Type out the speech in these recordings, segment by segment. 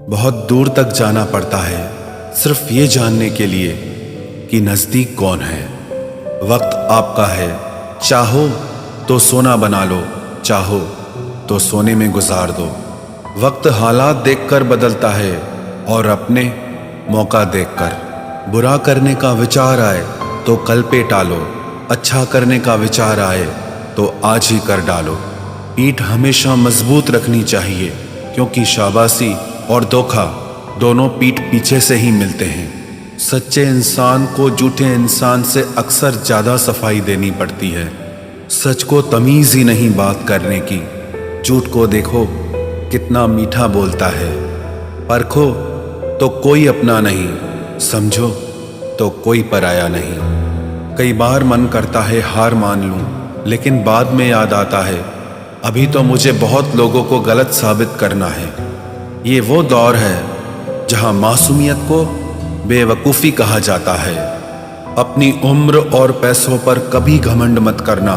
बहुत दूर तक जाना पड़ता है सिर्फ ये जानने के लिए कि नज़दीक कौन है। वक्त आपका है, चाहो तो सोना बना लो, चाहो तो सोने में गुजार दो। वक्त हालात देखकर बदलता है और अपने मौका देखकर। बुरा करने का विचार आए तो कल पे टालो, अच्छा करने का विचार आए तो आज ही कर डालो। पीठ हमेशा मजबूत रखनी चाहिए, क्योंकि शाबाशी और धोखा दोनों पीठ पीछे से ही मिलते हैं। सच्चे इंसान को झूठे इंसान से अक्सर ज़्यादा सफाई देनी पड़ती है। सच को तमीज़ ही नहीं बात करने की। झूठ को देखो कितना मीठा बोलता है। परखो तो कोई अपना नहीं, समझो तो कोई पराया नहीं। कई बार मन करता है हार मान लूं, लेकिन बाद में याद आता है अभी तो मुझे बहुत लोगों को गलत साबित करना है। ये वो दौर है जहां मासूमियत को बेवकूफ़ी कहा जाता है। अपनी उम्र और पैसों पर कभी घमंड मत करना,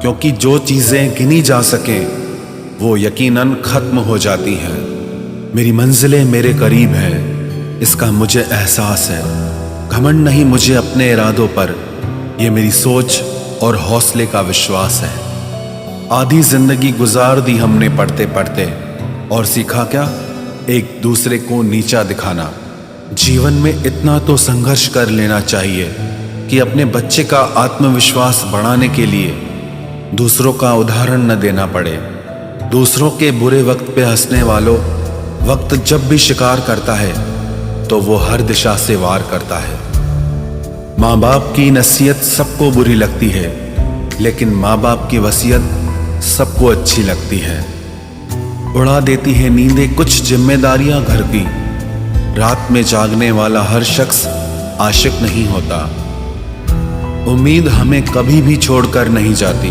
क्योंकि जो चीज़ें गिनी जा सकें वो यकीनन ख़त्म हो जाती हैं। मेरी मंजिलें मेरे करीब है, इसका मुझे एहसास है। घमंड नहीं मुझे अपने इरादों पर, ये मेरी सोच और हौसले का विश्वास है। आधी जिंदगी गुजार दी हमने पढ़ते पढ़ते, और सीखा क्या? एक दूसरे को नीचा दिखाना। जीवन में इतना तो संघर्ष कर लेना चाहिए कि अपने बच्चे का आत्मविश्वास बढ़ाने के लिए दूसरों का उदाहरण न देना पड़े। दूसरों के बुरे वक्त पे हंसने वालों, वक्त जब भी शिकार करता है तो वो हर दिशा से वार करता है। माँ बाप की नसीहत सबको बुरी लगती है, लेकिन माँ बाप की वसीयत सबको अच्छी लगती है। उड़ा देती है नींदें कुछ जिम्मेदारियां घर की। रात में जागने वाला हर शख्स आशिक नहीं होता। उम्मीद हमें कभी भी छोड़कर नहीं जाती,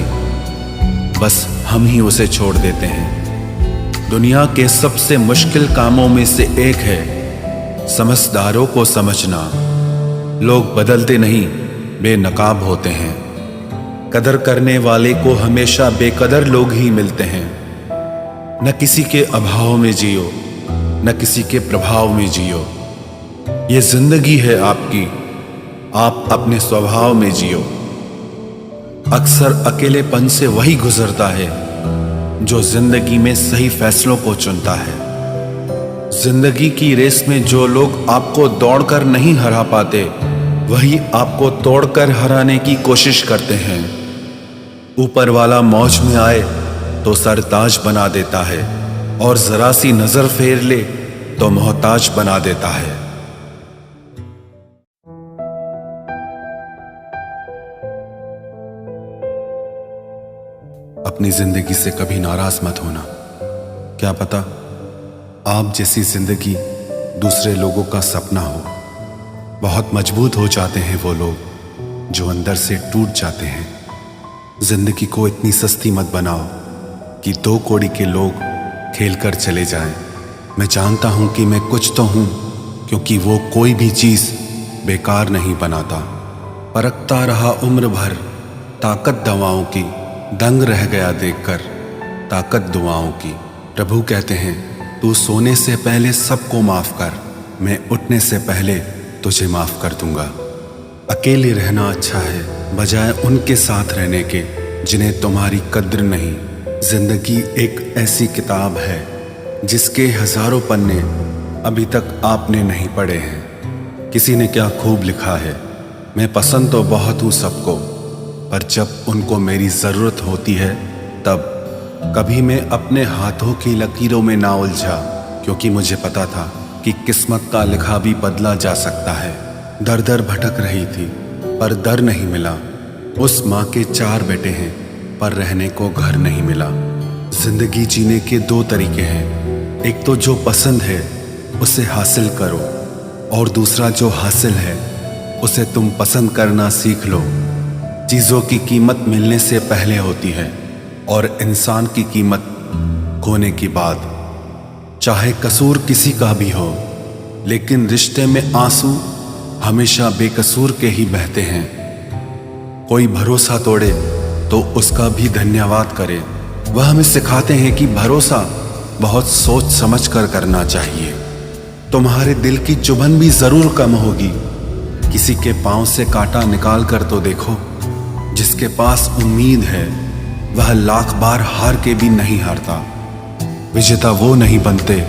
बस हम ही उसे छोड़ देते हैं। दुनिया के सबसे मुश्किल कामों में से एक है समझदारों को समझना। लोग बदलते नहीं, बेनकाब होते हैं। कदर करने वाले को हमेशा बेकदर लोग ही मिलते हैं। न किसी के अभाव में जियो, न किसी के प्रभाव में जियो। ये जिंदगी है आपकी, आप अपने स्वभाव में जियो। अक्सर अकेलेपन से वही गुजरता है जो जिंदगी में सही फैसलों को चुनता है। जिंदगी की रेस में जो लोग आपको दौड़कर नहीं हरा पाते, वही आपको तोड़कर हराने की कोशिश करते हैं। ऊपर वाला मौज में आए तो सरताज बना देता है, और जरा सी नजर फेर ले तो मोहताज बना देता है। अपनी जिंदगी से कभी नाराज मत होना। क्या पता आप जैसी जिंदगी दूसरे लोगों का सपना हो। बहुत मजबूत हो जाते हैं वो लोग जो अंदर से टूट जाते हैं। जिंदगी को इतनी सस्ती मत बनाओ कि 2 कौड़ी के लोग खेल कर चले जाएं। मैं जानता हूं कि मैं कुछ तो हूं, क्योंकि वो कोई भी चीज बेकार नहीं बनाता। परखता रहा उम्र भर ताकत दवाओं की, दंग रह गया देखकर ताकत दुआओं की। प्रभु कहते हैं तू सोने से पहले सबको माफ कर, मैं उठने से पहले तुझे माफ कर दूंगा। अकेले रहना अच्छा है बजाय उनके साथ रहने के जिन्हें तुम्हारी कद्र नहीं। जिंदगी एक ऐसी किताब है जिसके हजारों पन्ने अभी तक आपने नहीं पढ़े हैं। किसी ने क्या खूब लिखा है, मैं पसंद तो बहुत हूँ सबको, पर जब उनको मेरी ज़रूरत होती है तब। कभी मैं अपने हाथों की लकीरों में ना उलझा, क्योंकि मुझे पता था कि किस्मत का लिखा भी बदला जा सकता है। दर दर भटक रही थी पर दर नहीं मिला। उस माँ के 4 बेटे हैं पर रहने को घर नहीं मिला। जिंदगी जीने के 2 तरीके हैं, एक तो जो पसंद है उसे हासिल करो, और दूसरा जो हासिल है उसे तुम पसंद करना सीख लो। चीज़ों की कीमत मिलने से पहले होती है, और इंसान की कीमत खोने की बाद। चाहे कसूर किसी का भी हो, लेकिन रिश्ते में आंसू हमेशा बेकसूर के ही बहते हैं। कोई भरोसा तोड़े तो उसका भी धन्यवाद करे। वह हमें सिखाते हैं कि भरोसा बहुत सोच समझ कर करना चाहिए। तुम्हारे दिल की चुभन भी जरूर कम होगी। किसी के पांव से कांटा निकाल कर तो देखो। जिसके पास उम्मीद है वह लाख बार हार के भी नहीं हारता। विजेता वो नहीं बनते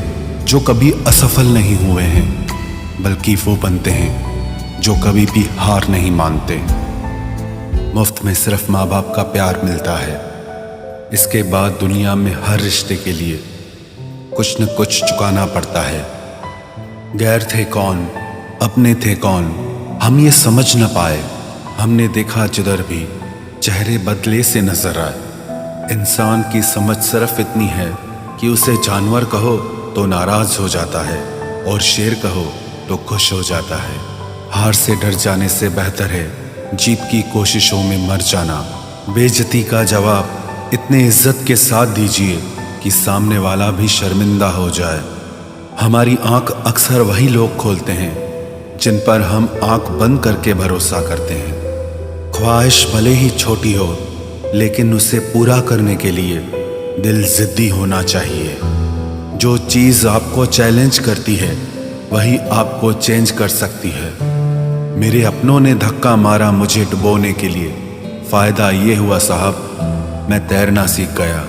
जो कभी असफल नहीं हुए हैं, बल्कि वो बनते हैं जो कभी भी हार नहीं मानते। मुफ्त में सिर्फ माँ बाप का प्यार मिलता है। इसके बाद दुनिया में हर रिश्ते के लिए कुछ न कुछ चुकाना पड़ता है। गैर थे कौन, अपने थे कौन, हम ये समझ न पाए। हमने देखा जिधर भी चेहरे बदले से नजर आए। इंसान की समझ सिर्फ इतनी है कि उसे जानवर कहो तो नाराज हो जाता है और शेर कहो तो खुश हो जाता है। हार से डर जाने से बेहतर है जीत की कोशिशों में मर जाना। बेइज्जती का जवाब इतने इज्जत के साथ दीजिए कि सामने वाला भी शर्मिंदा हो जाए। हमारी आंख अक्सर वही लोग खोलते हैं जिन पर हम आंख बंद करके भरोसा करते हैं। ख्वाहिश भले ही छोटी हो, लेकिन उसे पूरा करने के लिए दिल जिद्दी होना चाहिए। जो चीज़ आपको चैलेंज करती है वही आपको चेंज कर सकती है। मेरे अपनों ने धक्का मारा मुझे डुबोने के लिए। फ़ायदा ये हुआ साहब, मैं तैरना सीख गया।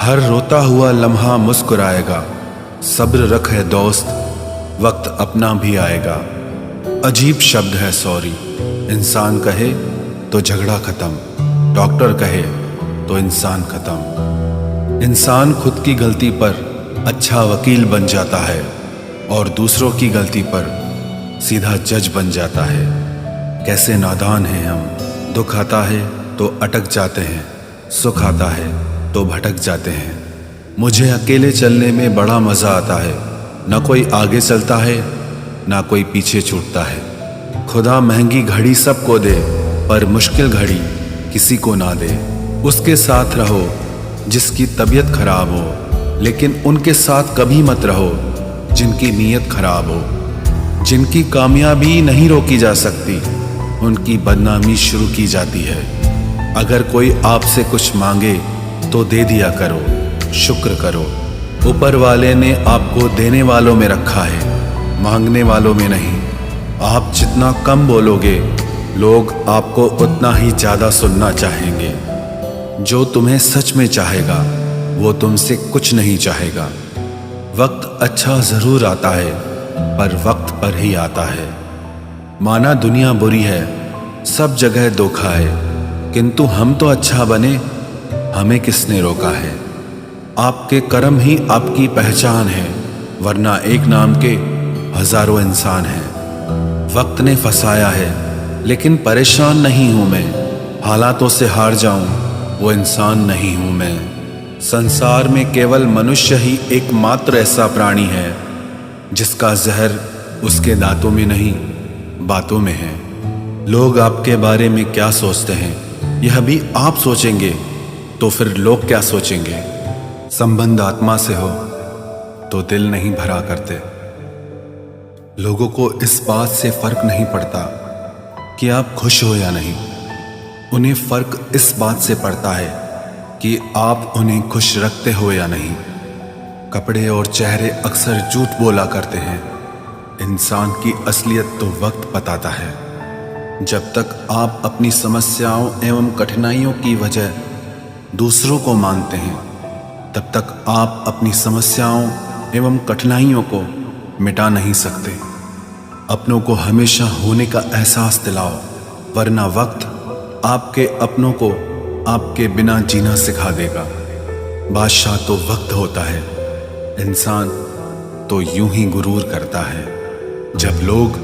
हर रोता हुआ लम्हा मुस्कुराएगा। सब्र रख है दोस्त, वक्त अपना भी आएगा। अजीब शब्द है सॉरी। इंसान कहे तो झगड़ा खत्म, डॉक्टर कहे तो इंसान खत्म। इंसान खुद की गलती पर अच्छा वकील बन जाता है और दूसरों की गलती पर सीधा जज बन जाता है। कैसे नादान हैं हम। दुख आता है तो अटक जाते हैं, सुख आता है तो भटक जाते हैं। मुझे अकेले चलने में बड़ा मज़ा आता है। ना कोई आगे चलता है ना कोई पीछे छूटता है। खुदा महंगी घड़ी सबको दे, पर मुश्किल घड़ी किसी को ना दे। उसके साथ रहो जिसकी तबीयत खराब हो, लेकिन उनके साथ कभी मत रहो जिनकी नीयत खराब हो। जिनकी कामयाबी नहीं रोकी जा सकती, उनकी बदनामी शुरू की जाती है। अगर कोई आपसे कुछ मांगे तो दे दिया करो, शुक्र करो। ऊपर वाले ने आपको देने वालों में रखा है, मांगने वालों में नहीं। आप जितना कम बोलोगे, लोग आपको उतना ही ज़्यादा सुनना चाहेंगे। जो तुम्हें सच में चाहेगा वो तुमसे कुछ नहीं चाहेगा। वक्त अच्छा ज़रूर आता है, पर वक्त पर ही आता है। माना दुनिया बुरी है, सब जगह धोखा है, किंतु हम तो अच्छा बने, हमें किसने रोका है। आपके कर्म ही आपकी पहचान है, वरना एक नाम के हजारों इंसान हैं। वक्त ने फंसाया है, लेकिन परेशान नहीं हूं मैं। हालातों से हार जाऊं वो इंसान नहीं हूं मैं। संसार में केवल मनुष्य ही एकमात्र ऐसा प्राणी है जिसका जहर उसके दांतों में नहीं, बातों में है। लोग आपके बारे में क्या सोचते हैं यह भी आप सोचेंगे तो फिर लोग क्या सोचेंगे। संबंध आत्मा से हो तो दिल नहीं भरा करते। लोगों को इस बात से फर्क नहीं पड़ता कि आप खुश हो या नहीं। उन्हें फर्क इस बात से पड़ता है कि आप उन्हें खुश रखते हो या नहीं। कपड़े और चेहरे अक्सर झूठ बोला करते हैं। इंसान की असलियत तो वक्त बताता है। जब तक आप अपनी समस्याओं एवं कठिनाइयों की वजह दूसरों को मानते हैं, तब तक आप अपनी समस्याओं एवं कठिनाइयों को मिटा नहीं सकते। अपनों को हमेशा होने का एहसास दिलाओ, वरना वक्त आपके अपनों को आपके बिना जीना सिखा देगा। बादशाह तो वक्त होता है, इंसान तो यूं ही गुरूर करता है। जब लोग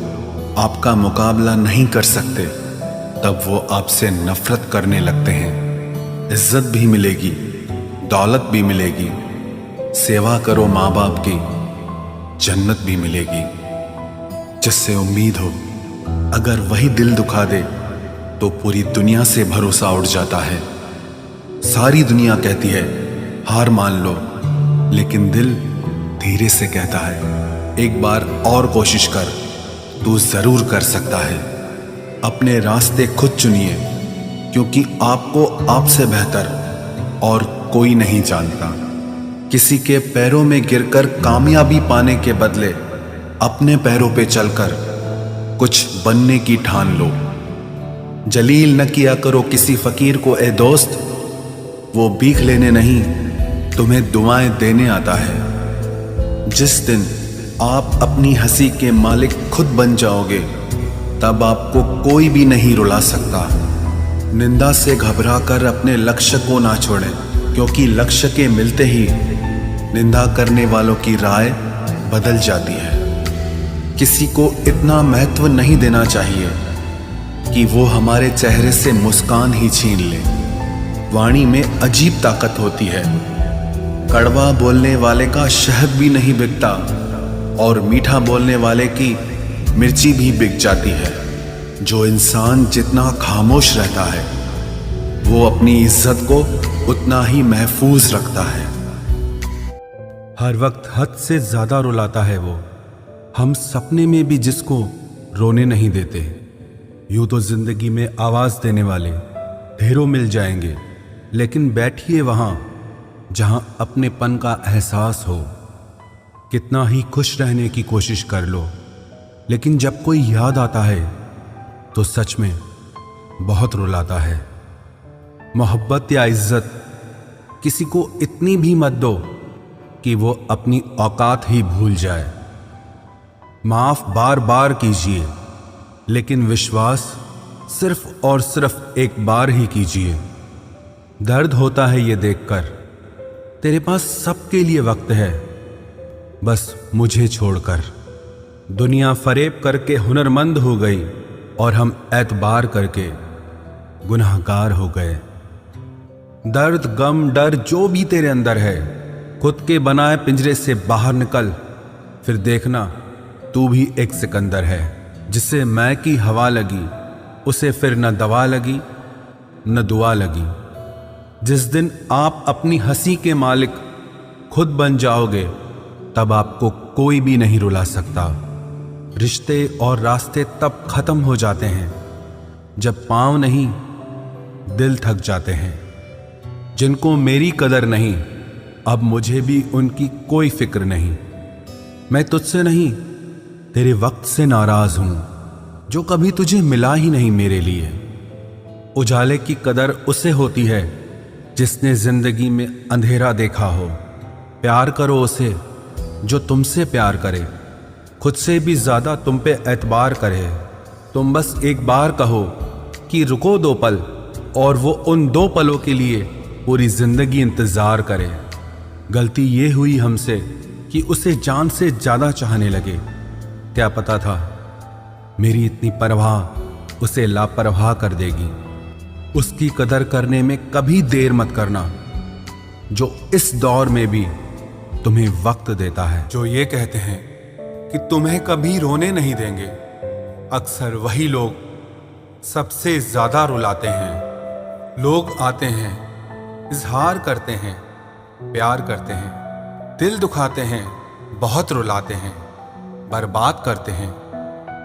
आपका मुकाबला नहीं कर सकते, तब वो आपसे नफरत करने लगते हैं। इज्जत भी मिलेगी, दौलत भी मिलेगी। सेवा करो माँ बाप की, जन्नत भी मिलेगी। जिससे उम्मीद हो, अगर वही दिल दुखा दे तो पूरी दुनिया से भरोसा उठ जाता है। सारी दुनिया कहती है हार मान लो, लेकिन दिल धीरे से कहता है एक बार और कोशिश कर, तू जरूर कर सकता है। अपने रास्ते खुद चुनिए, क्योंकि आपको आपसे बेहतर और कोई नहीं जानता। किसी के पैरों में गिरकर कामयाबी पाने के बदले अपने पैरों पे चलकर कुछ बनने की ठान लो। जलील न किया करो किसी फकीर को ए दोस्त, वो भीख लेने नहीं तुम्हें दुआएं देने आता है। जिस दिन आप अपनी हंसी के मालिक खुद बन जाओगे, तब आपको कोई भी नहीं रुला सकता। निंदा से घबराकर अपने लक्ष्य को ना छोड़ें, क्योंकि लक्ष्य के मिलते ही निंदा करने वालों की राय बदल जाती है। किसी को इतना महत्व नहीं देना चाहिए कि वो हमारे चेहरे से मुस्कान ही छीन ले। वाणी में अजीब ताकत होती है। कड़वा बोलने वाले का शहद भी नहीं बिकता और मीठा बोलने वाले की मिर्ची भी बिक जाती है। जो इंसान जितना खामोश रहता है, वो अपनी इज्जत को उतना ही महफूज रखता है। हर वक्त हद से ज्यादा रुलाता है वो, हम सपने में भी जिसको रोने नहीं देते। यूं तो जिंदगी में आवाज देने वाले ढेरों मिल जाएंगे, लेकिन बैठिए वहां जहां अपनेपन का एहसास हो। कितना ही खुश रहने की कोशिश कर लो, लेकिन जब कोई याद आता है तो सच में बहुत रुलाता है। मोहब्बत या इज्जत किसी को इतनी भी मत दो कि वो अपनी औकात ही भूल जाए। माफ बार बार कीजिए, लेकिन विश्वास सिर्फ और सिर्फ एक बार ही कीजिए। दर्द होता है ये देखकर तेरे पास सबके लिए वक्त है, बस मुझे छोड़कर। दुनिया फरेब करके हुनरमंद हो गई और हम एतबार करके गुनाहगार हो गए। दर्द, गम, डर जो भी तेरे अंदर है, खुद के बनाए पिंजरे से बाहर निकल, फिर देखना तू भी एक सिकंदर है। जिसे मैं की हवा लगी, उसे फिर न दवा लगी न दुआ लगी। जिस दिन आप अपनी हंसी के मालिक खुद बन जाओगे, तब आपको कोई भी नहीं रुला सकता। रिश्ते और रास्ते तब खत्म हो जाते हैं जब पांव नहीं दिल थक जाते हैं। जिनको मेरी कदर नहीं, अब मुझे भी उनकी कोई फिक्र नहीं। मैं तुझसे नहीं, तेरे वक्त से नाराज हूं जो कभी तुझे मिला ही नहीं मेरे लिए। उजाले की कदर उसे होती है जिसने जिंदगी में अंधेरा देखा हो। प्यार करो उसे जो तुमसे प्यार करे, खुद से भी ज्यादा तुम पे एतबार करे। तुम बस एक बार कहो कि रुको 2 पल, और वो उन 2 पलों के लिए पूरी जिंदगी इंतजार करे। गलती ये हुई हमसे कि उसे जान से ज्यादा चाहने लगे। क्या पता था मेरी इतनी परवाह उसे लापरवाह कर देगी। उसकी कदर करने में कभी देर मत करना, जो इस दौर में भी तुम्हें वक्त देता है। जो ये कहते हैं कि तुम्हें कभी रोने नहीं देंगे, अक्सर वही लोग सबसे ज्यादा रुलाते हैं। लोग आते हैं, इजहार करते हैं, प्यार करते हैं, दिल दुखाते हैं, बहुत रुलाते हैं, बर्बाद करते हैं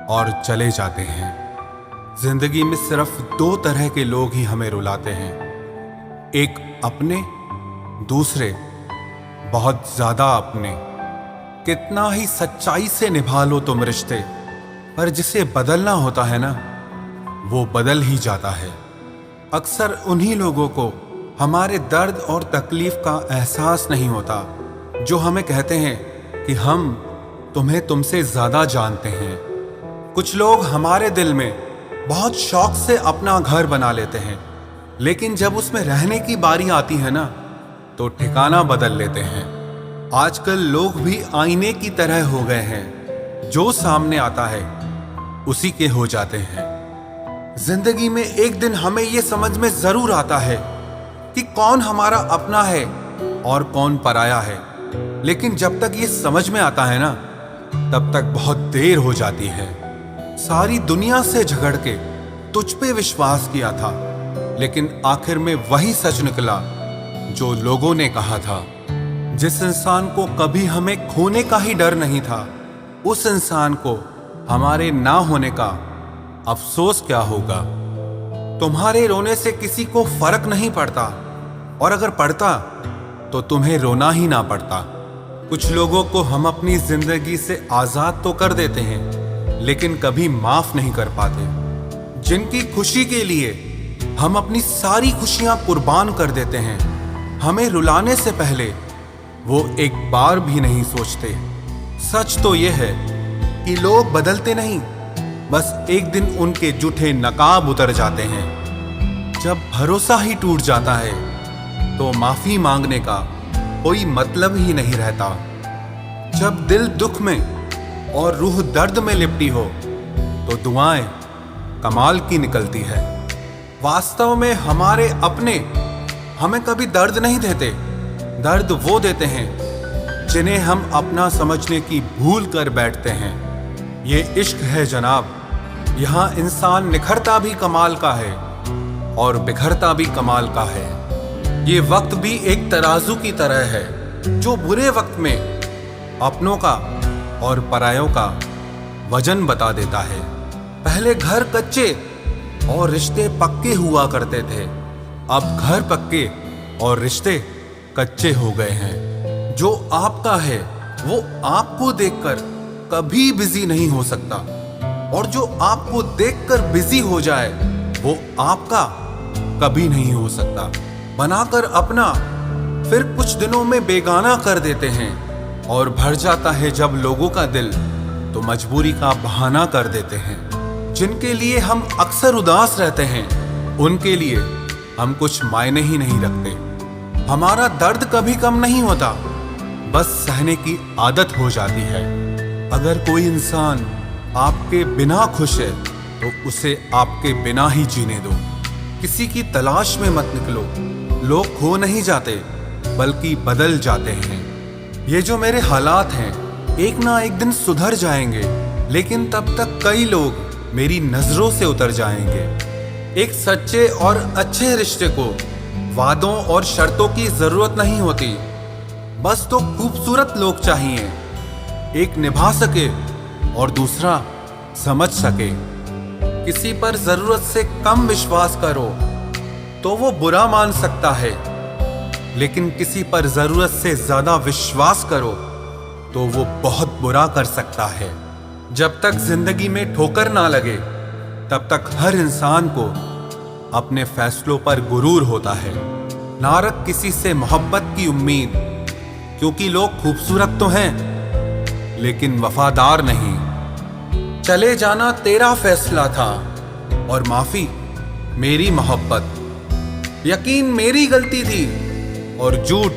और चले जाते हैं। जिंदगी में सिर्फ 2 तरह के लोग ही हमें रुलाते हैं, एक अपने, दूसरे बहुत ज्यादा अपने। कितना ही सच्चाई से निभा लो तुम रिश्ते, पर जिसे बदलना होता है ना, वो बदल ही जाता है। अक्सर उन्हीं लोगों को हमारे दर्द और तकलीफ का एहसास नहीं होता जो हमें कहते हैं कि हम तुम्हें तुमसे ज्यादा जानते हैं। कुछ लोग हमारे दिल में बहुत शौक से अपना घर बना लेते हैं, लेकिन जब उसमें रहने की बारी आती है ना, तो ठिकाना बदल लेते हैं। आजकल लोग भी आईने की तरह हो गए हैं, जो सामने आता है उसी के हो जाते हैं। जिंदगी में एक दिन हमें यह समझ में जरूर आता है कि कौन हमारा अपना है और कौन पराया है, लेकिन जब तक ये समझ में आता है ना, तब तक बहुत देर हो जाती है। सारी दुनिया से झगड़ के तुझ पे विश्वास किया था, लेकिन आखिर में वही सच निकला जो लोगों ने कहा था। जिस इंसान को कभी हमें खोने का ही डर नहीं था, उस इंसान को हमारे ना होने का अफसोस क्या होगा। तुम्हारे रोने से किसी को फर्क नहीं पड़ता, और अगर पड़ता तो तुम्हें रोना ही ना पड़ता। कुछ लोगों को हम अपनी जिंदगी से आजाद तो कर देते हैं, लेकिन कभी माफ नहीं कर पाते। जिनकी खुशी के लिए हम अपनी सारी खुशियां कुर्बान कर देते हैं, हमें रुलाने से पहले वो एक बार भी नहीं सोचते। सच तो ये है कि लोग बदलते नहीं, बस एक दिन उनके जूठे नकाब उतर जाते हैं। जब भरोसा ही टूट जाता है तो माफी मांगने का कोई मतलब ही नहीं रहता। जब दिल दुख में और रूह दर्द में लिपटी हो तो दुआएं कमाल की निकलती है। वास्तव में हमारे अपने हमें कभी दर्द नहीं देते, दर्द वो देते हैं जिन्हें हम अपना समझने की भूल कर बैठते हैं। ये इश्क है जनाब, यहाँ इंसान निखरता भी कमाल का है और बिखरता भी कमाल का है। ये वक्त भी एक तराजू की तरह है जो बुरे वक्त में अपनों का और परायों का वजन बता देता है। पहले घर कच्चे और रिश्ते पक्के हुआ करते थे, अब घर पक्के और रिश्ते कच्चे हो गए हैं। जो आपका है वो आपको देखकर कभी बिजी नहीं हो सकता, और जो आपको देखकर बिजी हो जाए वो आपका कभी नहीं हो सकता। बनाकर अपना फिर कुछ दिनों में बेगाना कर देते हैं, और भर जाता है जब लोगों का दिल तो मजबूरी का बहाना कर देते हैं। जिनके लिए हम अक्सर उदास रहते हैं उनके लिए हम कुछ मायने ही नहीं रखते। हमारा दर्द कभी कम नहीं होता, बस सहने की आदत हो जाती है। अगर कोई इंसान आपके बिना खुश है तो उसे आपके बिना ही जीने दो। किसी की तलाश में मत निकलो, लोग खो नहीं जाते बल्कि बदल जाते हैं। ये जो मेरे हालात हैं एक ना एक दिन सुधर जाएंगे, लेकिन तब तक कई लोग मेरी नजरों से उतर जाएंगे। एक सच्चे और अच्छे रिश्ते को वादों और शर्तों की जरूरत नहीं होती, बस तो खूबसूरत लोग चाहिए, एक निभा सके और दूसरा समझ सके। किसी पर जरूरत से कम विश्वास करो तो वो बुरा मान सकता है, लेकिन किसी पर जरूरत से ज्यादा विश्वास करो तो वो बहुत बुरा कर सकता है। जब तक जिंदगी में ठोकर ना लगे तब तक हर इंसान को अपने फैसलों पर गुरूर होता है। ना रख किसी से मोहब्बत की उम्मीद, क्योंकि लोग खूबसूरत तो हैं लेकिन वफादार नहीं। चले जाना तेरा फैसला था और माफी मेरी मोहब्बत। यकीन मेरी गलती थी और झूठ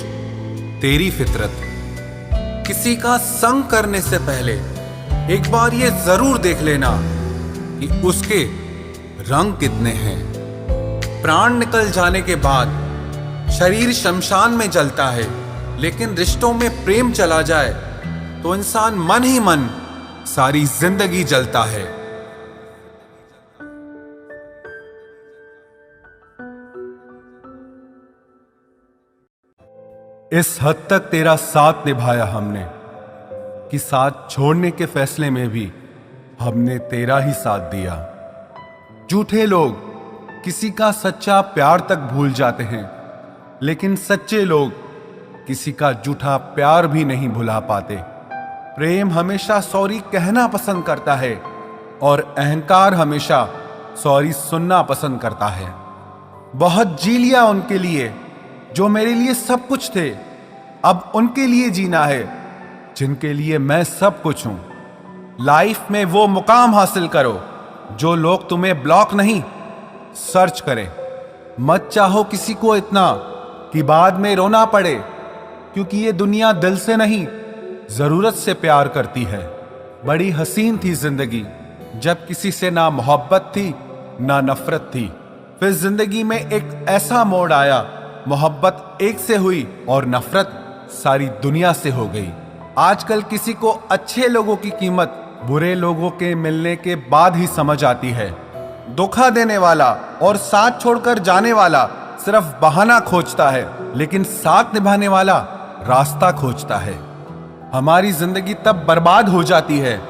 तेरी फितरत। किसी का संग करने से पहले एक बार ये जरूर देख लेना कि उसके रंग कितने हैं। प्राण निकल जाने के बाद शरीर शमशान में जलता है, लेकिन रिश्तों में प्रेम चला जाए तो इंसान मन ही मन सारी जिंदगी जलता है। इस हद तक तेरा साथ निभाया हमने कि साथ छोड़ने के फैसले में भी हमने तेरा ही साथ दिया। झूठे लोग किसी का सच्चा प्यार तक भूल जाते हैं, लेकिन सच्चे लोग किसी का झूठा प्यार भी नहीं भुला पाते। प्रेम हमेशा सॉरी कहना पसंद करता है और अहंकार हमेशा सॉरी सुनना पसंद करता है। बहुत जी लिया उनके लिए जो मेरे लिए सब कुछ थे, अब उनके लिए जीना है जिनके लिए मैं सब कुछ हूं। लाइफ में वो मुकाम हासिल करो जो लोग तुम्हें ब्लॉक नहीं सर्च करें। मत चाहो किसी को इतना कि बाद में रोना पड़े, क्योंकि ये दुनिया दिल से नहीं जरूरत से प्यार करती है। बड़ी हसीन थी जिंदगी जब किसी से ना मोहब्बत थी ना नफरत थी। फिर जिंदगी में एक ऐसा मोड़ आया, मोहब्बत एक से हुई और नफरत सारी दुनिया से हो गई। आजकल किसी को अच्छे लोगों की कीमत बुरे लोगों के मिलने के बाद ही समझ आती है। धोखा देने वाला और साथ छोड़कर जाने वाला सिर्फ बहाना खोजता है, लेकिन साथ निभाने वाला रास्ता खोजता है। हमारी जिंदगी तब बर्बाद हो जाती है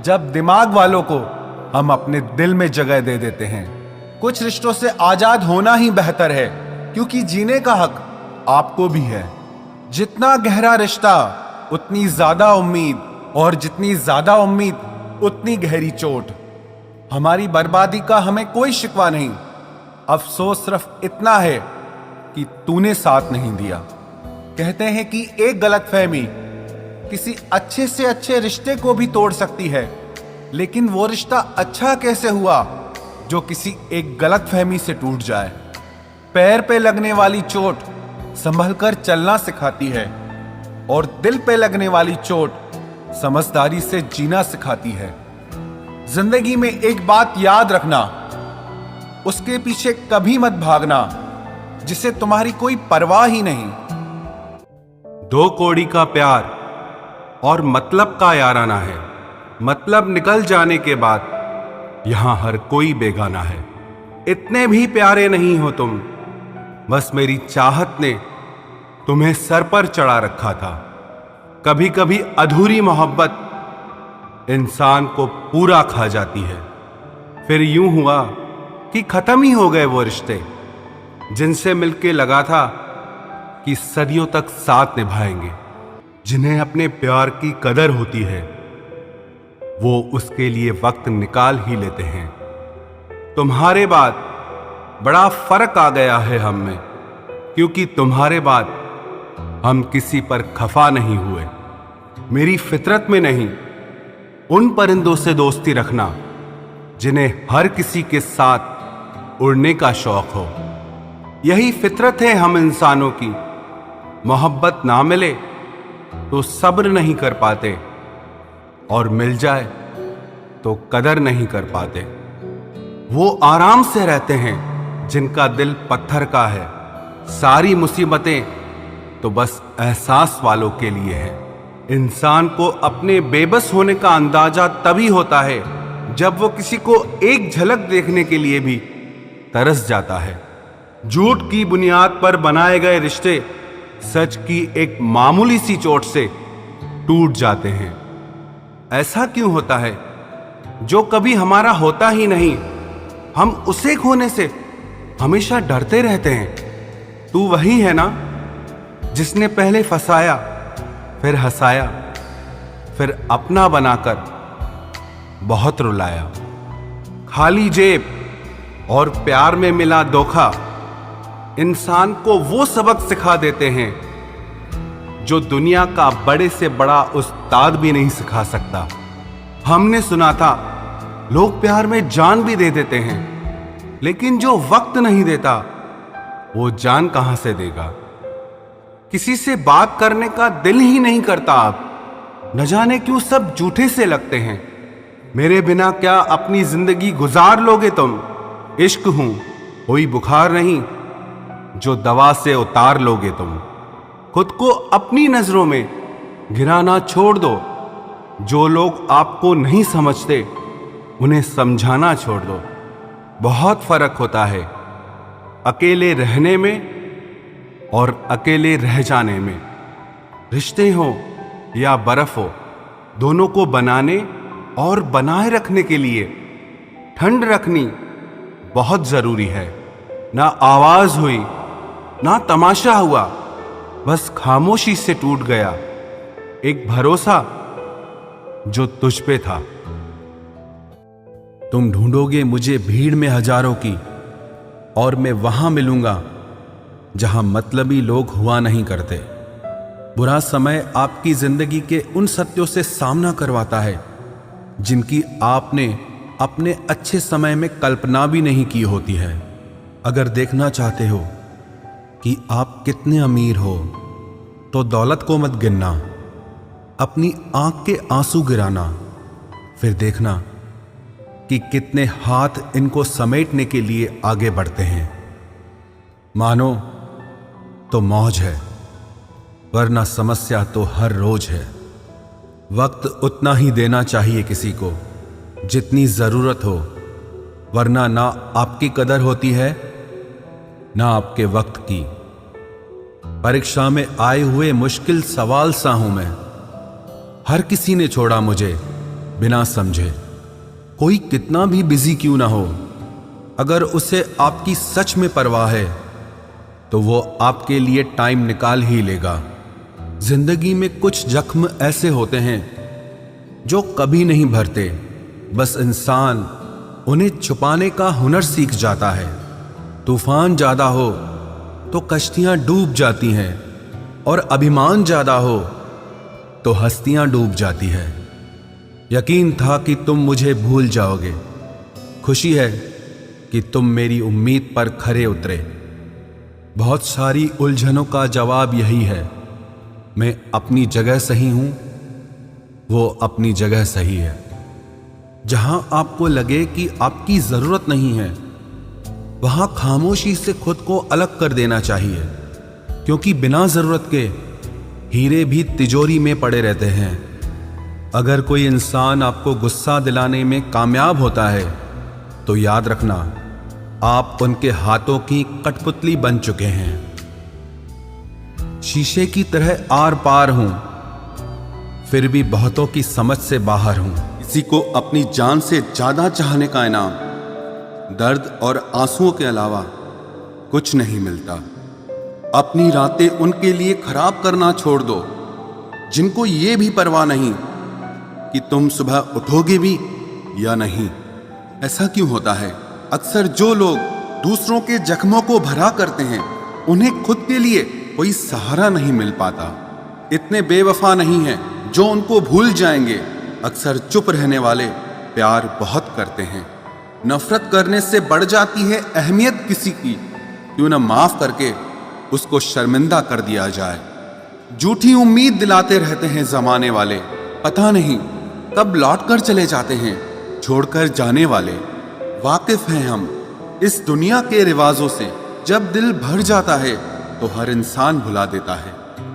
जब दिमाग वालों को हम अपने दिल में जगह दे देते हैं। कुछ रिश्तों से आजाद होना ही बेहतर है, क्योंकि जीने का हक आपको भी है। जितना गहरा रिश्ता उतनी ज्यादा उम्मीद, और जितनी ज्यादा उम्मीद उतनी गहरी चोट। हमारी बर्बादी का हमें कोई शिकवा नहीं, अफसोस सिर्फ इतना है कि तूने साथ नहीं दिया। कहते हैं कि एक गलतफहमी किसी अच्छे से अच्छे रिश्ते को भी तोड़ सकती है, लेकिन वो रिश्ता अच्छा कैसे हुआ जो किसी एक गलतफहमी से टूट जाए। पैर पे लगने वाली चोट संभल कर चलना सिखाती है, और दिल पे लगने वाली चोट समझदारी से जीना सिखाती है। जिंदगी में एक बात याद रखना, उसके पीछे कभी मत भागना जिसे तुम्हारी कोई परवाह ही नहीं। दो कौड़ी का प्यार और मतलब का याराना है। मतलब निकल जाने के बाद यहां हर कोई बेगाना है। इतने भी प्यारे नहीं हो तुम, बस मेरी चाहत ने तुम्हें सर पर चढ़ा रखा था। कभी कभी अधूरी मोहब्बत इंसान को पूरा खा जाती है। फिर यूं हुआ कि खत्म ही हो गए वो रिश्ते जिनसे मिलके लगा था कि सदियों तक साथ निभाएंगे। जिन्हें अपने प्यार की कदर होती है वो उसके लिए वक्त निकाल ही लेते हैं। तुम्हारे बाद बड़ा फर्क आ गया है हम में, क्योंकि तुम्हारे बाद हम किसी पर खफा नहीं हुए। मेरी फितरत में नहीं उन परिंदों से दोस्ती रखना जिन्हें हर किसी के साथ उड़ने का शौक हो। यही फितरत है हम इंसानों की। मोहब्बत ना मिले तो सब्र नहीं कर पाते, और मिल जाए तो कदर नहीं कर पाते। वो आराम से रहते हैं जिनका दिल पत्थर का है। सारी मुसीबतें तो बस एहसास वालों के लिए है। इंसान को अपने बेबस होने का अंदाजा तभी होता है जब वो किसी को एक झलक देखने के लिए भी तरस जाता है। झूठ की बुनियाद पर बनाए गए रिश्ते सच की एक मामूली सी चोट से टूट जाते हैं। ऐसा क्यों होता है? जो कभी हमारा होता ही नहीं, हम उसे खोने से हमेशा डरते रहते हैं। तू वही है ना जिसने पहले फंसाया, फिर हंसाया, फिर अपना बनाकर बहुत रुलाया। खाली जेब और प्यार में मिला धोखा इंसान को वो सबक सिखा देते हैं जो दुनिया का बड़े से बड़ा उस्ताद भी नहीं सिखा सकता। हमने सुना था लोग प्यार में जान भी दे देते हैं, लेकिन जो वक्त नहीं देता वो जान कहां से देगा। किसी से बात करने का दिल ही नहीं करता अब, न जाने क्यों सब झूठे से लगते हैं। मेरे बिना क्या अपनी जिंदगी गुजार लोगे तुम? इश्क हूं कोई बुखार नहीं जो दवा से उतार लोगे तुम। खुद को अपनी नजरों में गिराना छोड़ दो। जो लोग आपको नहीं समझते उन्हें समझाना छोड़ दो। बहुत फर्क होता है अकेले रहने में और अकेले रह जाने में। रिश्ते हो या बर्फ हो, दोनों को बनाने और बनाए रखने के लिए ठंड रखनी बहुत जरूरी है। ना आवाज हुई ना तमाशा हुआ, बस खामोशी से टूट गया एक भरोसा जो तुझ पे था। तुम ढूंढोगे मुझे भीड़ में हजारों की, और मैं वहां मिलूंगा जहां मतलबी लोग हुआ नहीं करते। बुरा समय आपकी जिंदगी के उन सत्यों से सामना करवाता है जिनकी आपने अपने अच्छे समय में कल्पना भी नहीं की होती है। अगर देखना चाहते हो कि आप कितने अमीर हो तो दौलत को मत गिनना, अपनी आंख के आंसू गिराना। फिर देखना कि कितने हाथ इनको समेटने के लिए आगे बढ़ते हैं। मानो तो मौज है, वरना समस्या तो हर रोज है। वक्त उतना ही देना चाहिए किसी को जितनी जरूरत हो, वरना ना आपकी कदर होती है ना आपके वक्त की। परीक्षा में आए हुए मुश्किल सवाल सा हूं मैं। हर किसी ने छोड़ा मुझे बिना समझे। कोई कितना भी बिजी क्यों ना हो, अगर उसे आपकी सच में परवाह है तो वो आपके लिए टाइम निकाल ही लेगा। जिंदगी में कुछ जख्म ऐसे होते हैं जो कभी नहीं भरते, बस इंसान उन्हें छुपाने का हुनर सीख जाता है। तूफान ज्यादा हो तो कश्तियां डूब जाती हैं और अभिमान ज्यादा हो तो हस्तियां डूब जाती है। यकीन था कि तुम मुझे भूल जाओगे, खुशी है कि तुम मेरी उम्मीद पर खरे उतरे। बहुत सारी उलझनों का जवाब यही है, मैं अपनी जगह सही हूं, वो अपनी जगह सही है। जहां आपको लगे कि आपकी जरूरत नहीं है, वहां खामोशी से खुद को अलग कर देना चाहिए, क्योंकि बिना जरूरत के हीरे भी तिजोरी में पड़े रहते हैं। अगर कोई इंसान आपको गुस्सा दिलाने में कामयाब होता है तो याद रखना, आप उनके हाथों की कठपुतली बन चुके हैं। शीशे की तरह आर पार हूं, फिर भी बहुतों की समझ से बाहर हूं। किसी को अपनी जान से ज्यादा चाहने का इनाम दर्द और आंसुओं के अलावा कुछ नहीं मिलता। अपनी रातें उनके लिए खराब करना छोड़ दो जिनको ये भी परवाह नहीं कि तुम सुबह उठोगे भी या नहीं। ऐसा क्यों होता है? अक्सर जो लोग दूसरों के जख्मों को भरा करते हैं, उन्हें खुद के लिए कोई सहारा नहीं मिल पाता। इतने बेवफा नहीं हैं जो उनको भूल जाएंगे। अक्सर चुप रहने वाले प्यार बहुत करते हैं। नफरत करने से बढ़ जाती है अहमियत किसी की, क्यों न माफ करके उसको शर्मिंदा कर दिया जाए। झूठी उम्मीद दिलाते रहते हैं जमाने वाले, पता नहीं कब लौट कर चले जाते हैं छोड़कर जाने वाले। वाकिफ हैं हम इस दुनिया के रिवाजों से, जब दिल भर जाता है तो हर इंसान भुला देता है।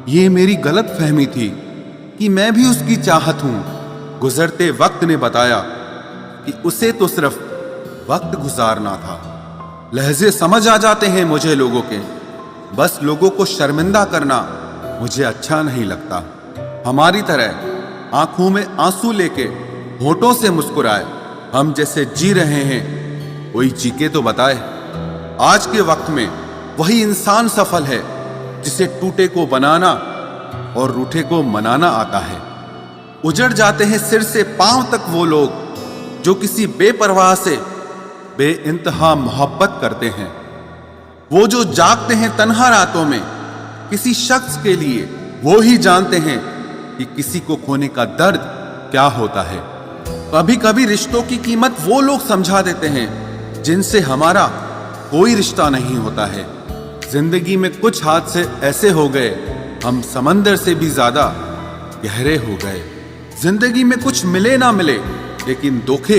ये मेरी गलत फहमी थी कि मैं भी उसकी चाहत हूं। गुजरते वक्त ने बताया कि उसे तो सिर्फ वक्त गुजारना था। लहजे समझ आ जाते हैं मुझे लोगों के, बस लोगों को शर्मिंदा करना मुझे अच्छा नहीं लगता। हमारी तरह आंखों में आंसू लेके होठों से मुस्कुराए, हम जैसे जी रहे हैं कोई चीखे तो बताए। आज के वक्त में वही इंसान सफल है जिसे टूटे को बनाना और रूठे को मनाना आता है। उजड़ जाते हैं सिर से पांव तक वो लोग जो किसी बेपरवाह से बेइंतहा मोहब्बत करते हैं। वो जो जागते हैं तन्हा रातों में किसी शख्स के लिए, वो ही जानते हैं कि किसी को खोने का दर्द क्या होता है। कभी कभी रिश्तों की कीमत वो लोग समझा देते हैं जिनसे हमारा कोई रिश्ता नहीं होता है। जिंदगी में कुछ हादसे ऐसे हो गए, हम समंदर से भी ज्यादा गहरे हो गए। जिंदगी में कुछ मिले ना मिले, लेकिन धोखे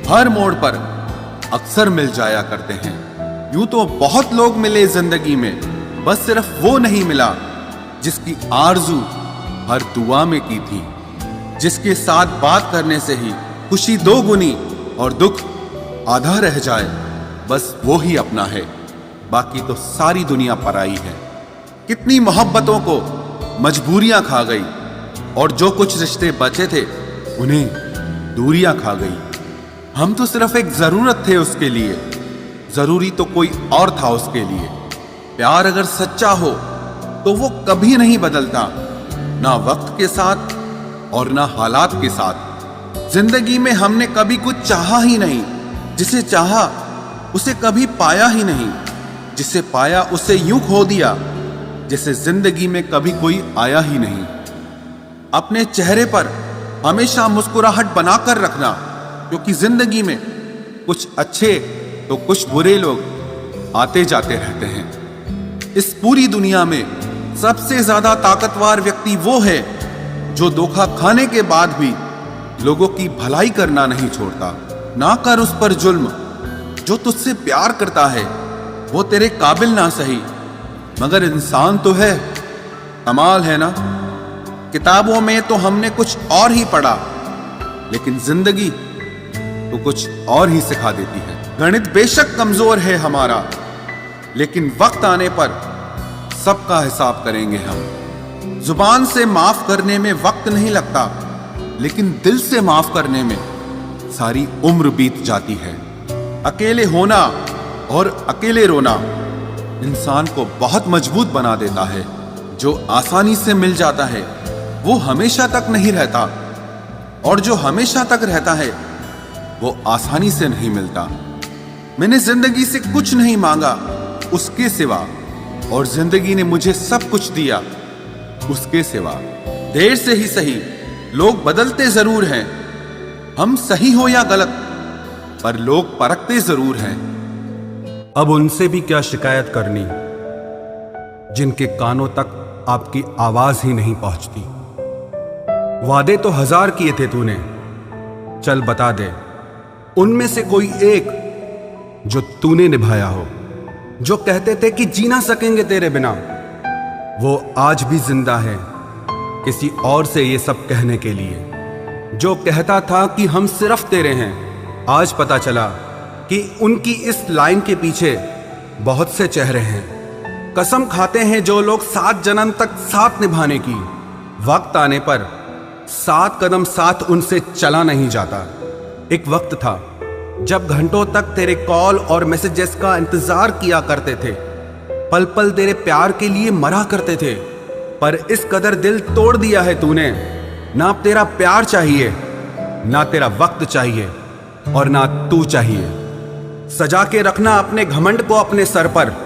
हर मोड़ पर अक्सर मिल जाया करते हैं। यूं तो बहुत लोग मिले जिंदगी में, बस सिर्फ वो नहीं मिला जिसकी आरजू हर दुआ में की थी, जिसके साथ बात करने से ही खुशी दो गुनी और दुख आधा रह जाए। बस वो ही अपना है, बाकी तो सारी दुनिया पराई है। कितनी मोहब्बतों को मजबूरियां खा गई और जो कुछ रिश्ते बचे थे उन्हें दूरियां खा गई। हम तो सिर्फ एक जरूरत थे उसके लिए, जरूरी तो कोई और था उसके लिए। प्यार अगर सच्चा हो तो वो कभी नहीं बदलता, ना वक्त के साथ और ना हालात के साथ। जिंदगी में हमने कभी कुछ चाहा ही नहीं, जिसे चाहा उसे कभी पाया ही नहीं, जिसे पाया उसे यूं खो दिया जैसे जिंदगी में कभी कोई आया ही नहीं। अपने चेहरे पर हमेशा मुस्कुराहट बनाकर रखना, क्योंकि जिंदगी में कुछ अच्छे तो कुछ बुरे लोग आते जाते रहते हैं। इस पूरी दुनिया में सबसे ज्यादा ताकतवर व्यक्ति वो है जो धोखा खाने के बाद भी लोगों की भलाई करना नहीं छोड़ता। ना कर उस पर जुल्म जो तुझसे प्यार करता है, वो तेरे काबिल ना सही मगर इंसान तो है। कमाल है ना, किताबों में तो हमने कुछ और ही पढ़ा, लेकिन जिंदगी तो कुछ और ही सिखा देती है। गणित बेशक कमजोर है हमारा, लेकिन वक्त आने पर सबका हिसाब करेंगे हम। जुबान से माफ करने में वक्त नहीं लगता, लेकिन दिल से माफ करने में सारी उम्र बीत जाती है। अकेले होना और अकेले रोना इंसान को बहुत मजबूत बना देता है। जो आसानी से मिल जाता है वो हमेशा तक नहीं रहता, और जो हमेशा तक रहता है वो आसानी से नहीं मिलता। मैंने जिंदगी से कुछ नहीं मांगा उसके सिवा, और जिंदगी ने मुझे सब कुछ दिया उसके सिवा। देर से ही सही, लोग बदलते जरूर हैं, हम सही हो या गलत, पर लोग परखते जरूर हैं। अब उनसे भी क्या शिकायत करनी जिनके कानों तक आपकी आवाज ही नहीं पहुंचती। वादे तो 1000 किए थे तूने, चल बता दे उनमें से कोई एक जो तूने निभाया हो। जो कहते थे कि जी ना सकेंगे तेरे बिना, वो आज भी जिंदा है किसी और से ये सब कहने के लिए। जो कहता था कि हम सिर्फ तेरे हैं, आज पता चला कि उनकी इस लाइन के पीछे बहुत से चेहरे हैं। कसम खाते हैं जो लोग 7 जन्म तक साथ निभाने की, वक्त आने पर 7 कदम साथ उनसे चला नहीं जाता। एक वक्त था जब घंटों तक तेरे कॉल और मैसेजेस का इंतजार किया करते थे, पल पल तेरे प्यार के लिए मरा करते थे, पर इस कदर दिल तोड़ दिया है तूने। ना अब तेरा प्यार चाहिए, ना तेरा वक्त चाहिए, और ना तू चाहिए। सजा के रखना अपने घमंड को अपने सर पर।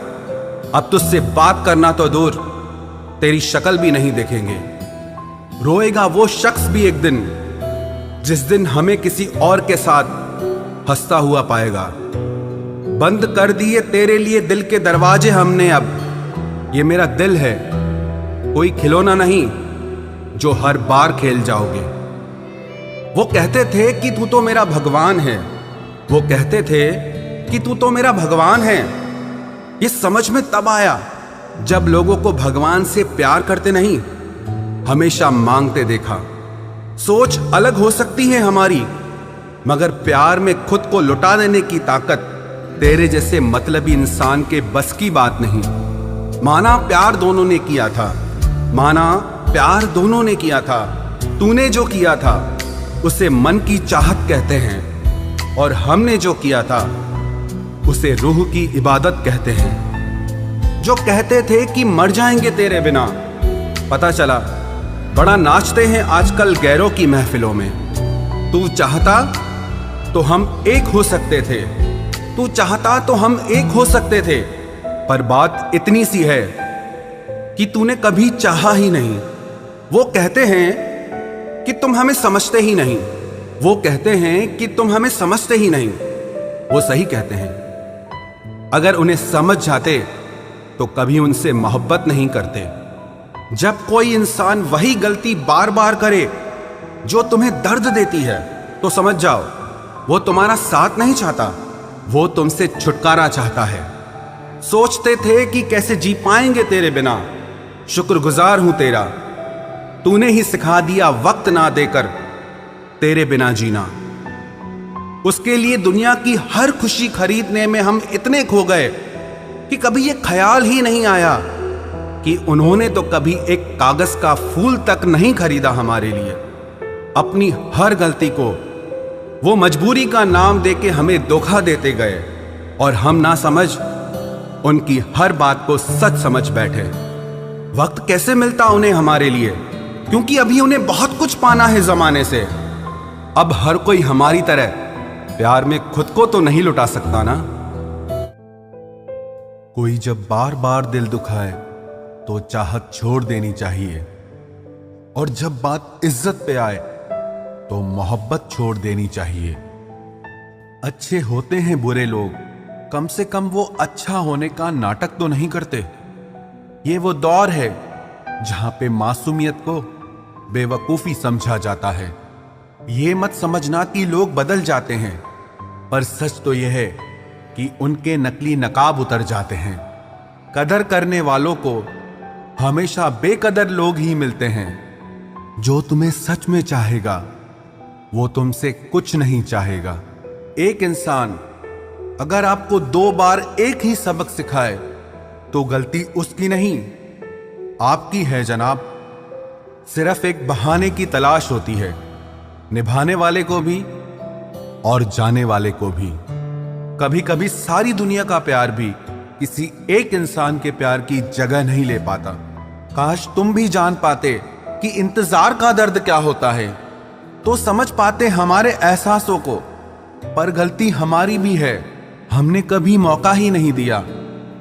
अब तुझसे बात करना तो दूर, तेरी शक्ल भी नहीं देखेंगे। रोएगा वो शख्स भी एक दिन, जिस दिन हमें किसी और के साथ हंसता हुआ पाएगा। बंद कर दिए तेरे लिए दिल के दरवाजे हमने अब। ये मेरा दिल है, कोई खिलौना नहीं जो हर बार खेल जाओगे। वो कहते थे कि तू तो मेरा भगवान है, वो कहते थे कि तू तो मेरा भगवान है। ये समझ में तब आया जब लोगों को भगवान से प्यार करते नहीं, हमेशा मांगते देखा। सोच अलग हो सकती है हमारी, मगर प्यार में खुद को लुटा देने की ताकत तेरे जैसे मतलबी इंसान के बस की बात नहीं। माना प्यार दोनों ने किया था, माना प्यार दोनों ने किया था। तूने जो किया था उसे मन की चाहत कहते हैं, और हमने जो किया था उसे रूह की इबादत कहते हैं। जो कहते थे कि मर जाएंगे तेरे बिना, पता चला बड़ा नाचते हैं आजकल गैरों की महफिलों में। तू चाहता तो हम एक हो सकते थे, तू चाहता तो हम एक हो सकते थे, पर बात इतनी सी है कि तूने कभी चाहा ही नहीं। वो कहते हैं कि तुम हमें समझते ही नहीं, वो कहते हैं कि तुम हमें समझते ही नहीं। वो सही कहते हैं। अगर उन्हें समझ जाते तो कभी उनसे मोहब्बत नहीं करते। जब कोई इंसान वही गलती बार बार करे जो तुम्हें दर्द देती है, तो समझ जाओ वो तुम्हारा साथ नहीं चाहता, वो तुमसे छुटकारा चाहता है। सोचते थे कि कैसे जी पाएंगे तेरे बिना, शुक्रगुजार हूं तेरा, तूने ही सिखा दिया वक्त ना देकर तेरे बिना जीना। उसके लिए दुनिया की हर खुशी खरीदने में हम इतने खो गए कि कभी ये ख्याल ही नहीं आया कि उन्होंने तो कभी एक कागज का फूल तक नहीं खरीदा हमारे लिए। अपनी हर गलती को वो मजबूरी का नाम देके हमें धोखा देते गए, और हम ना समझ उनकी हर बात को सच समझ बैठे। वक्त कैसे मिलता उन्हें हमारे लिए, क्योंकि अभी उन्हें बहुत कुछ पाना है जमाने से। अब हर कोई हमारी तरह प्यार में खुद को तो नहीं लुटा सकता ना। कोई जब बार बार दिल दुखाए तो चाहत छोड़ देनी चाहिए, और जब बात इज्जत पे आए तो मोहब्बत छोड़ देनी चाहिए। अच्छे होते हैं बुरे लोग, कम से कम वो अच्छा होने का नाटक तो नहीं करते। ये वो दौर है जहां पे मासूमियत को बेवकूफी समझा जाता है। ये मत समझना कि लोग बदल जाते हैं, पर सच तो यह है कि उनके नकली नकाब उतर जाते हैं। कदर करने वालों को हमेशा बेकदर लोग ही मिलते हैं। जो तुम्हें सच में चाहेगा वो तुमसे कुछ नहीं चाहेगा। एक इंसान अगर आपको 2 बार एक ही सबक सिखाए तो गलती उसकी नहीं, आपकी है जनाब। सिर्फ एक बहाने की तलाश होती है, निभाने वाले को भी और जाने वाले को भी। कभी कभी सारी दुनिया का प्यार भी किसी एक इंसान के प्यार की जगह नहीं ले पाता। काश तुम भी जान पाते कि इंतजार का दर्द क्या होता है, तो समझ पाते हमारे एहसासों को। पर गलती हमारी भी है, हमने कभी मौका ही नहीं दिया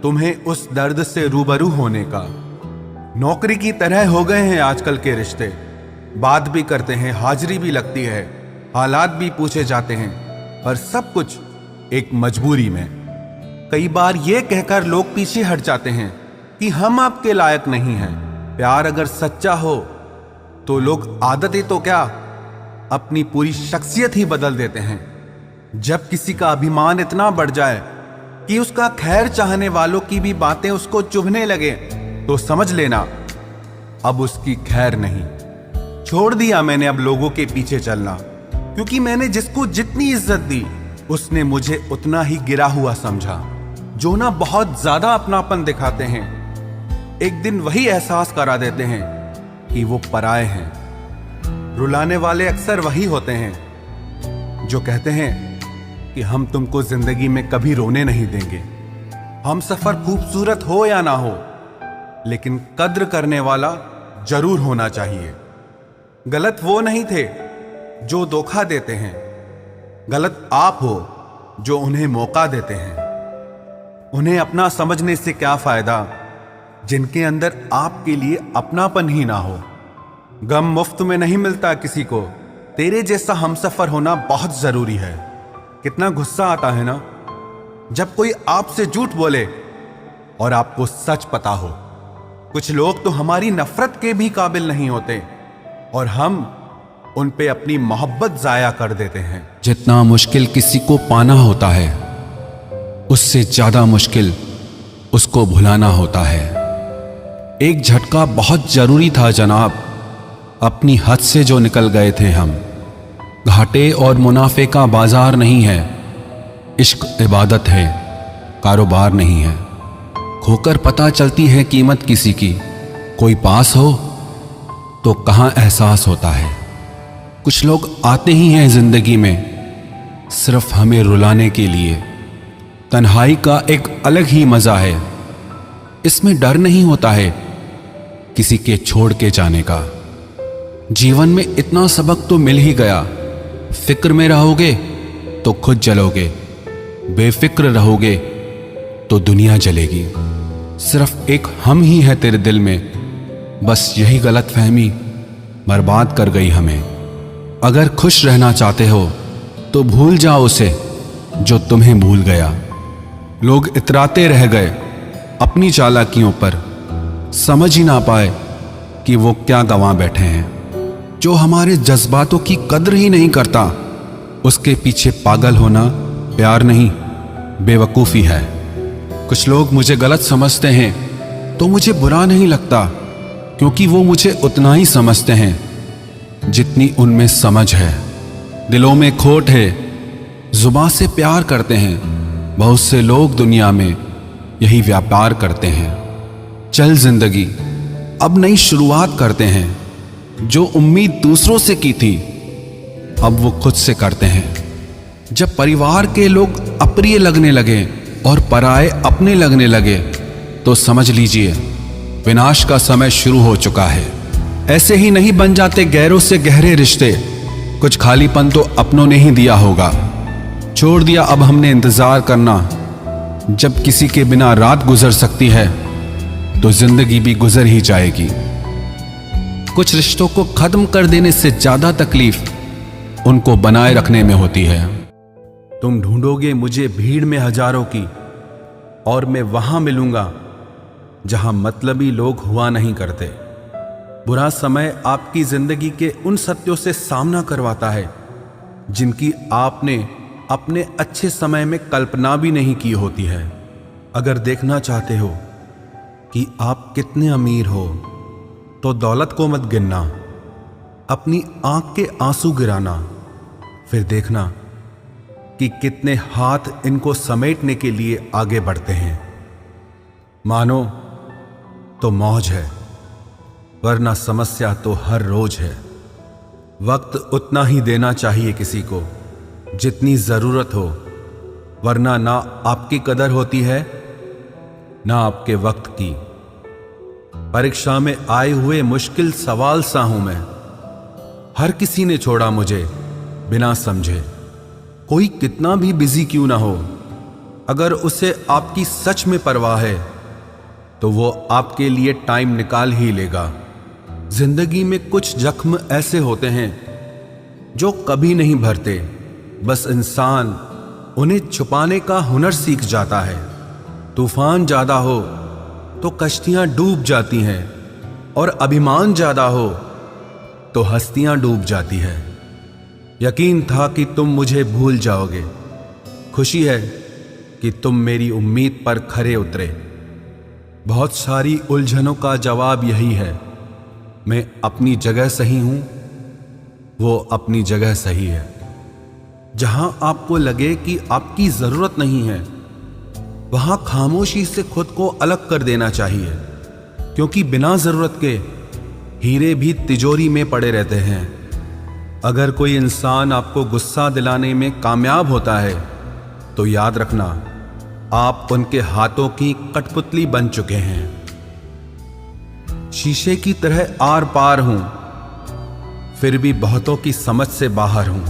तुम्हें उस दर्द से रूबरू होने का। नौकरी की तरह हो गए हैं आजकल के रिश्ते, बात भी करते हैं, हाजिरी भी लगती है, हालात भी पूछे जाते हैं, पर सब कुछ एक मजबूरी में। कई बार ये कहकर लोग पीछे हट जाते हैं कि हम आपके लायक नहीं हैं। प्यार अगर सच्चा हो तो लोग आदतें तो क्या, अपनी पूरी शख्सियत ही बदल देते हैं। जब किसी का अभिमान इतना बढ़ जाए कि उसका खैर चाहने वालों की भी बातें उसको चुभने लगे, तो समझ लेना अब उसकी खैर नहीं। छोड़ दिया मैंने अब लोगों के पीछे चलना, क्योंकि मैंने जिसको जितनी इज्जत दी उसने मुझे उतना ही गिरा हुआ समझा। जो ना बहुत ज्यादा अपनापन दिखाते हैं, एक दिन वही एहसास करा देते हैं कि वो पराए हैं। रुलाने वाले अक्सर वही होते हैं जो कहते हैं कि हम तुमको जिंदगी में कभी रोने नहीं देंगे। हम सफर खूबसूरत हो या ना हो, लेकिन कद्र करने वाला जरूर होना चाहिए। गलत वो नहीं थे जो धोखा देते हैं, गलत आप हो जो उन्हें मौका देते हैं। उन्हें अपना समझने से क्या फायदा जिनके अंदर आपके लिए अपनापन ही ना हो। गम मुफ्त में नहीं मिलता किसी को, तेरे जैसा हमसफर होना बहुत जरूरी है। कितना गुस्सा आता है ना जब कोई आपसे झूठ बोले और आपको सच पता हो। कुछ लोग तो हमारी नफरत के भी काबिल नहीं होते और हम उन पे अपनी मोहब्बत जाया कर देते हैं। जितना मुश्किल किसी को पाना होता है, उससे ज्यादा मुश्किल उसको भुलाना होता है। एक झटका बहुत जरूरी था जनाब, अपनी हद से जो निकल गए थे हम। घाटे और मुनाफे का बाजार नहीं है, इश्क इबादत है, कारोबार नहीं है। खोकर पता चलती है कीमत किसी की, कोई पास हो तो कहाँ एहसास होता है। कुछ लोग आते ही हैं जिंदगी में सिर्फ हमें रुलाने के लिए। तन्हाई का एक अलग ही मजा है, इसमें डर नहीं होता है किसी के छोड़ के जाने का। जीवन में इतना सबक तो मिल ही गया, फिक्र में रहोगे तो खुद जलोगे, बेफिक्र रहोगे तो दुनिया जलेगी। सिर्फ एक हम ही है तेरे दिल में, बस यही गलतफहमी बर्बाद कर गई हमें। अगर खुश रहना चाहते हो तो भूल जाओ उसे जो तुम्हें भूल गया। लोग इतराते रह गए अपनी चालाकियों पर, समझ ही ना पाए कि वो क्या गंवा बैठे हैं। जो हमारे जज्बातों की कद्र ही नहीं करता, उसके पीछे पागल होना प्यार नहीं, बेवकूफ़ी है। कुछ लोग मुझे गलत समझते हैं तो मुझे बुरा नहीं लगता, क्योंकि वो मुझे उतना ही समझते हैं जितनी उनमें समझ है। दिलों में खोट है, जुबान से प्यार करते हैं, बहुत से लोग दुनिया में यही व्यापार करते हैं। चल जिंदगी अब नई शुरुआत करते हैं, जो उम्मीद दूसरों से की थी अब वो खुद से करते हैं। जब परिवार के लोग अप्रिय लगने लगे और पराए अपने लगने लगे, तो समझ लीजिए विनाश का समय शुरू हो चुका है। ऐसे ही नहीं बन जाते गैरों से गहरे रिश्ते, कुछ खालीपन तो अपनों ने ही दिया होगा। छोड़ दिया अब हमने इंतजार करना, जब किसी के बिना रात गुजर सकती है तो जिंदगी भी गुजर ही जाएगी। कुछ रिश्तों को खत्म कर देने से ज्यादा तकलीफ उनको बनाए रखने में होती है। तुम ढूंढोगे मुझे भीड़ में हजारों की, और मैं वहां मिलूंगा जहां मतलबी लोग हुआ नहीं करते। बुरा समय आपकी जिंदगी के उन सत्यों से सामना करवाता है जिनकी आपने अपने अच्छे समय में कल्पना भी नहीं की होती है। अगर देखना चाहते हो कि आप कितने अमीर हो, तो दौलत को मत गिनना, अपनी आंख के आंसू गिराना, फिर देखना कि कितने हाथ इनको समेटने के लिए आगे बढ़ते हैं। मानो तो मौज है, वरना समस्या तो हर रोज है। वक्त उतना ही देना चाहिए किसी को जितनी जरूरत हो, वरना ना आपकी कदर होती है ना आपके वक्त की। परीक्षा में आए हुए मुश्किल सवाल सा हूं मैं। हर किसी ने छोड़ा मुझे बिना समझे। कोई कितना भी बिजी क्यों ना हो, अगर उसे आपकी सच में परवाह है तो वो आपके लिए टाइम निकाल ही लेगा। जिंदगी में कुछ जख्म ऐसे होते हैं जो कभी नहीं भरते, बस इंसान उन्हें छुपाने का हुनर सीख जाता है। तूफान ज्यादा हो तो कश्तियां डूब जाती हैं, और अभिमान ज्यादा हो तो हस्तियां डूब जाती है। यकीन था कि तुम मुझे भूल जाओगे। खुशी है कि तुम मेरी उम्मीद पर खरे उतरे। बहुत सारी उलझनों का जवाब यही है, मैं अपनी जगह सही हूं, वो अपनी जगह सही है। जहां आपको लगे कि आपकी जरूरत नहीं है, वहां खामोशी से खुद को अलग कर देना चाहिए, क्योंकि बिना जरूरत के हीरे भी तिजोरी में पड़े रहते हैं। अगर कोई इंसान आपको गुस्सा दिलाने में कामयाब होता है तो याद रखना, आप उनके हाथों की कठपुतली बन चुके हैं। शीशे की तरह आर पार हूं, फिर भी बहुतों की समझ से बाहर हूं।